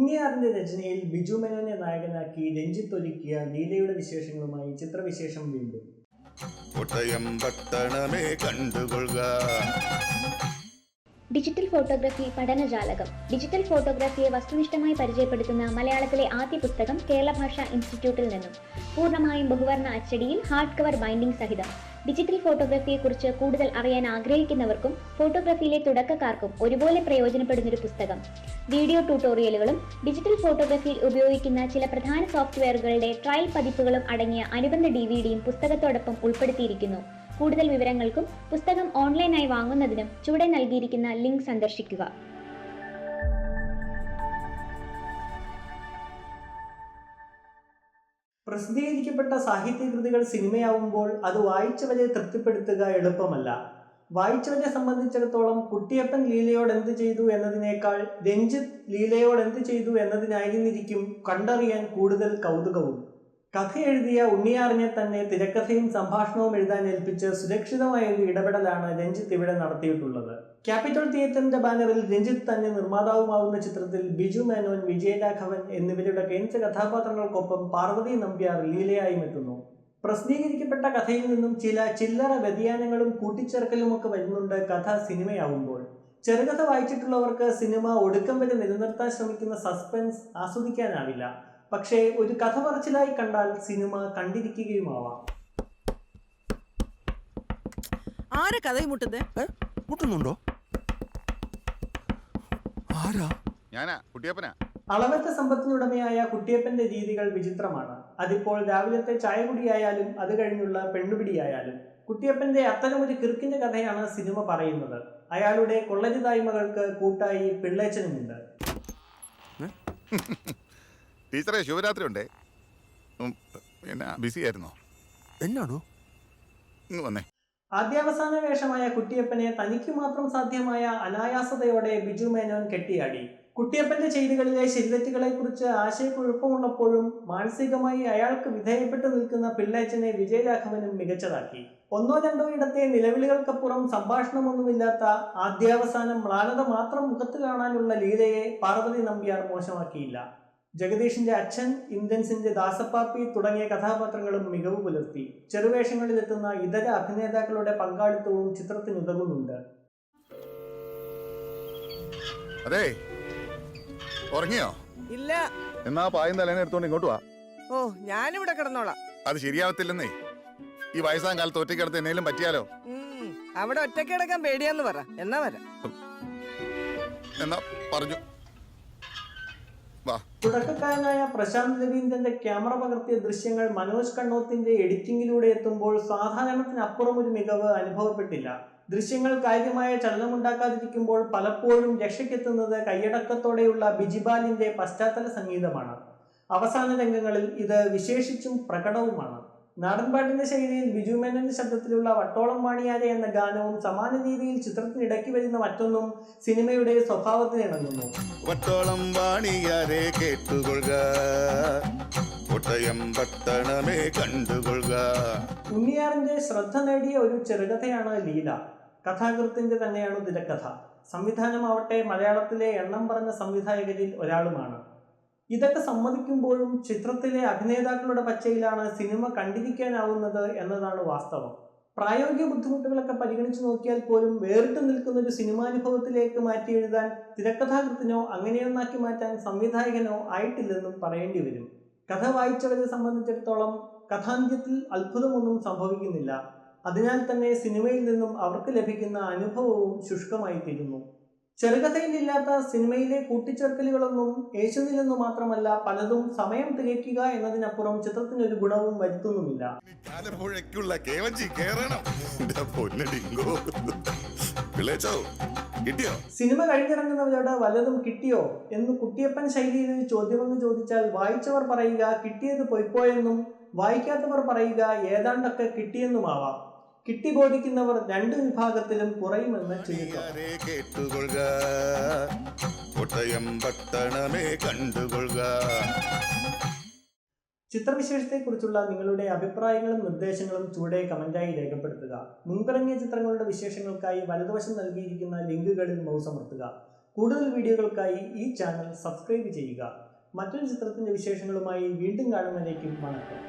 ഉണ്ണിയാറിന്റെ രചനയിൽ ബിജു മേനോനെ നായകനാക്കി രഞ്ജിത്ത് ഒരുക്കിയ ലീലയുടെ വിശേഷങ്ങളുമായി ചിത്രവിശേഷം വീണ്ടും. ഡിജിറ്റൽ ഫോട്ടോഗ്രാഫി പഠനജാലകം. ഡിജിറ്റൽ ഫോട്ടോഗ്രാഫിയെ വസ്തുനിഷ്ഠമായി പരിചയപ്പെടുത്തുന്ന മലയാളത്തിലെ ആദ്യ പുസ്തകം കേരള ഭാഷാ ഇൻസ്റ്റിറ്റ്യൂട്ടിൽ നിന്നും. പൂർണ്ണമായും ബഹുവർണ്ണ അച്ചടിയിൽ ഹാർഡ് കവർ ബൈൻഡിംഗ് സഹിതം. ഡിജിറ്റൽ ഫോട്ടോഗ്രാഫിയെക്കുറിച്ച് കൂടുതൽ അറിയാൻ ആഗ്രഹിക്കുന്നവർക്കും ഫോട്ടോഗ്രാഫിയിലെ തുടക്കക്കാർക്കും ഒരുപോലെ പ്രയോജനപ്പെടുന്നൊരു പുസ്തകം. വീഡിയോ ട്യൂട്ടോറിയലുകളും ഡിജിറ്റൽ ഫോട്ടോഗ്രാഫിയിൽ ഉപയോഗിക്കുന്ന ചില പ്രധാന സോഫ്റ്റ്വെയറുകളുടെ ട്രയൽ പതിപ്പുകളും അടങ്ങിയ അനുബന്ധ DVDയും പുസ്തകത്തോടൊപ്പം ഉൾപ്പെടുത്തിയിരിക്കുന്നു. കൂടുതൽ വിവരങ്ങൾക്കും പുസ്തകം ഓൺലൈനായി വാങ്ങുന്നതിനും ചുവടെ നൽകിയിരിക്കുന്ന ലിങ്ക് സന്ദർശിക്കുക. പ്രസിദ്ധീകരിക്കപ്പെട്ട സാഹിത്യകൃതികൾ സിനിമയാവുമ്പോൾ അത് വായിച്ചവരെ തൃപ്തിപ്പെടുത്തുക എളുപ്പമല്ല. വായിച്ചവരെ സംബന്ധിച്ചിടത്തോളം കുട്ടിയപ്പൻ ലീലയോട് എന്ത് ചെയ്തു എന്നതിനേക്കാൾ രഞ്ജിത്ത് ലീലയോട് എന്ത് ചെയ്തു എന്നതിനായിരുന്നിരിക്കും കണ്ടറിയാൻ കൂടുതൽ കൗതുകവും. കഥ എഴുതിയ ഉണ്ണിയാറിനെ തന്നെ തിരക്കഥയും സംഭാഷണവും എഴുതാൻ ഏൽപ്പിച്ച് സുരക്ഷിതമായ ഒരു ഇടപെടലാണ് രഞ്ജിത്ത് ഇവിടെ നടത്തിയിട്ടുള്ളത്. ക്യാപിറ്റൽ തിയേറ്ററിന്റെ ബാനറിൽ രഞ്ജിത്ത് തന്നെ നിർമ്മാതാവുമാവുന്ന ചിത്രത്തിൽ ബിജു മേനോൻ, വിജയരാഘവൻ എന്നിവരുടെ കേന്ദ്ര കഥാപാത്രങ്ങൾക്കൊപ്പം പാർവതി നമ്പ്യാർ ലീലയായും എത്തുന്നു. പ്രസിദ്ധീകരിക്കപ്പെട്ട കഥയിൽ നിന്നും ചില ചില്ലറ വ്യതിയാനങ്ങളും കൂട്ടിച്ചേർക്കലുമൊക്കെ വരുന്നുണ്ട് കഥ സിനിമയാവുമ്പോൾ. ചെറുകഥ വായിച്ചിട്ടുള്ളവർക്ക് സിനിമ ഒടുക്കം വരെ നിലനിർത്താൻ ശ്രമിക്കുന്ന സസ്പെൻസ് ആസ്വദിക്കാനാവില്ല. പക്ഷേ ഒരു കഥ പറച്ചിലായി കണ്ടാൽ സിനിമ കണ്ടിരിക്കുകയുമാവാം. ആരെ കഥയും മുട്ടുന്നുണ്ടോ? അളവറ്റ സമ്പത്തിനുടമയായ കുട്ടിയപ്പന്റെ രീതികൾ വിചിത്രമാണ്. അതിപ്പോൾ രാവിലത്തെ ചായകുടിയായാലും അത് കഴിഞ്ഞുള്ള പെണ്ണുപിടിയായാലും കുട്ടിയപ്പന്റെ അത്തരമൊരു കിറുക്കിന്റെ കഥയാണ് സിനിമ പറയുന്നത്. അയാളുടെ കൊള്ളരുതായ്മകൾക്ക് കൂട്ടായി പിള്ളേച്ചനുമുണ്ട്. ടീച്ചറെ, ശിവരാത്രി ഉണ്ടേ, ബിസി ആയിരുന്നോ? എന്നാണോ വന്നേ. ആദ്യാവസാന വേഷമായ കുട്ടിയപ്പനെ തനിക്ക് മാത്രം സാധ്യമായ അനായാസതയോടെ ബിജു മേനോൻ കെട്ടിയാടി. കുട്ടിയപ്പന്റെ ചെയ്തികളിലെ ശരിതെറ്റുകളെ കുറിച്ച് ആശയക്കുഴപ്പമുള്ളപ്പോഴും മാനസികമായി അയാൾക്ക് വിധേയപ്പെട്ടു നിൽക്കുന്ന പിള്ളേച്ചനെ വിജയരാഘവനും മികച്ചതാക്കി. ഒന്നോ രണ്ടോ ഇടത്തെ നിലവിളികൾക്കപ്പുറം സംഭാഷണമൊന്നുമില്ലാത്ത ആദ്യാവസാനം മ്ലാനത മാത്രം മുഖത്ത് കാണാനുള്ള ലീലയെ പാർവതി നമ്പ്യാർ മോശമാക്കിയില്ല. ജഗദീഷിന്റെ അച്ഛൻ, ഇന്ദ്രൻസിന്റെ ദാസപ്പാപ്പി തുടങ്ങിയ കഥാപാത്രങ്ങളും മികവ് പുലർത്തി. ചെറുവേഷങ്ങളിലെത്തുന്ന ഇതര അഭിനേതാക്കളുടെ പങ്കാളിത്തവും ചിത്രത്തിനുതകുന്നുണ്ട്. അതെ, ഉറങ്ങിയോ? ഇല്ല. എന്നാ പായും തലേനെ എടുത്തോണ്ട് ഇങ്ങോട്ട് വാ. ഓ, ഞാനിവിടെ കിടന്നോളാം. അത് ശരിയാവത്തില്ലെന്നേ. ഈ വയസ്സാം കാലത്ത് ഒറ്റയ്ക്കിടത്ത് എന്നേലും പറ്റിയാലോ? അവിടെ ഒറ്റയ്ക്ക് കിടക്കാൻ പേടിയാന്ന് പറ. എന്നാ വരാം. എന്നാ പറഞ്ഞു. തുടക്കക്കാരനായ പ്രശാന്ത് രവീന്ദ്രന്റെ ക്യാമറ പകർത്തിയ ദൃശ്യങ്ങൾ മനോജ് കണ്ണോത്തിന്റെ എഡിറ്റിംഗിലൂടെ എത്തുമ്പോൾ സാധാരണത്തിനപ്പുറം ഒരു മികവ് അനുഭവപ്പെട്ടില്ല. ദൃശ്യങ്ങൾ കാര്യമായ ചലനമുണ്ടാക്കാതിരിക്കുമ്പോൾ പലപ്പോഴും രക്ഷയ്ക്കെത്തുന്നത് കൈയടക്കത്തോടെയുള്ള ബിജിബാലിന്റെ പശ്ചാത്തല സംഗീതമാണ്. അവസാന രംഗങ്ങളിൽ ഇത് വിശേഷിച്ചും പ്രകടവുമാണ്. നാടൻപാട്ടിന്റെ ശൈലിയിൽ ബിജു മേനോന്റെ ശബ്ദത്തിലുള്ള വട്ടോളം വാണിയാരെ എന്ന ഗാനവും സമാന രീതിയിൽ ചിത്രത്തിനിടയ്ക്ക് വരുന്ന മറ്റൊന്നും സിനിമയുടെ സ്വഭാവത്തിന് ഇണങ്ങുന്നു. വട്ടോളം വാണിയാരെ കേട്ടുകൊള്ളുക, കണ്ടുകൊള്ളുക. ഉണ്ണിയാറിന്റെ ശ്രദ്ധ നേടിയ ഒരു ചെറുകഥയാണ് ലീല. കഥാകൃത്തിന്റെ തന്നെയാണ് തിരക്കഥ. സംവിധാനമാവട്ടെ മലയാളത്തിലെ എണ്ണം പറഞ്ഞ സംവിധായകരിൽ ഒരാളുമാണ്. ഇതൊക്കെ സമ്മതിക്കുമ്പോഴും ചിത്രത്തിലെ അഭിനേതാക്കളുടെ പച്ചയിലാണ് സിനിമ കണ്ടിരിക്കാനാവുന്നത് എന്നതാണ് വാസ്തവം. പ്രായോഗിക ബുദ്ധിമുട്ടുകളൊക്കെ പരിഗണിച്ചു നോക്കിയാൽ പോലും വേറിട്ട് നിൽക്കുന്ന ഒരു സിനിമാനുഭവത്തിലേക്ക് മാറ്റി എഴുതാൻ തിരക്കഥാകൃത്തിനോ അങ്ങനെയൊന്നാക്കി മാറ്റാൻ സംവിധായകനോ ആയിട്ടില്ലെന്നും പറയേണ്ടി വരും. കഥ വായിച്ചവരെ സംബന്ധിച്ചിടത്തോളം കഥാന്ത്യത്തിൽ അത്ഭുതമൊന്നും സംഭവിക്കുന്നില്ല. അതിനാൽ തന്നെ സിനിമയിൽ നിന്നും അവർക്ക് ലഭിക്കുന്ന അനുഭവവും ശുഷ്കമായി തീരുന്നു. ചെറുകഥയിലില്ലാത്ത സിനിമയിലെ കൂട്ടിച്ചേർക്കലുകളൊന്നും യേശുവിലെന്നു മാത്രമല്ല പലതും സമയം തികയ്ക്കുക എന്നതിനപ്പുറം ചിത്രത്തിനൊരു ഗുണവും വരുത്തുന്നുമില്ല. സിനിമ കഴിഞ്ഞിറങ്ങുന്നവരോട് വല്ലതും കിട്ടിയോ എന്ന് കുട്ടിയപ്പൻ ശൈലിയിൽ ഒരു ചോദ്യമെന്ന് ചോദിച്ചാൽ വായിച്ചവർ പറയുക കിട്ടിയത് പൊയ്പോയെന്നും വായിക്കാത്തവർ പറയുക ഏതാണ്ടൊക്കെ കിട്ടിയെന്നുമാവാം. കിട്ടി ബോധിക്കുന്നവർ രണ്ട് വിഭാഗത്തിലും കുറയുമെന്ന് ചുരുക്കം. ചിത്രവിശേഷത്തെക്കുറിച്ചുള്ള നിങ്ങളുടെ അഭിപ്രായങ്ങളും നിർദ്ദേശങ്ങളും ചുവടെ കമന്റായി രേഖപ്പെടുത്തുക. മുൻപിറങ്ങിയ ചിത്രങ്ങളുടെ വിശേഷങ്ങൾക്കായി വലതുവശം നൽകിയിരിക്കുന്ന ലിങ്കുകളിൽ മൗസ് അമർത്തുക. കൂടുതൽ വീഡിയോകൾക്കായി ഈ ചാനൽ സബ്സ്ക്രൈബ് ചെയ്യുക. മറ്റൊരു ചിത്രത്തിന്റെ വിശേഷങ്ങളുമായി വീണ്ടും കാണുന്നതിലേക്കും വണക്കം.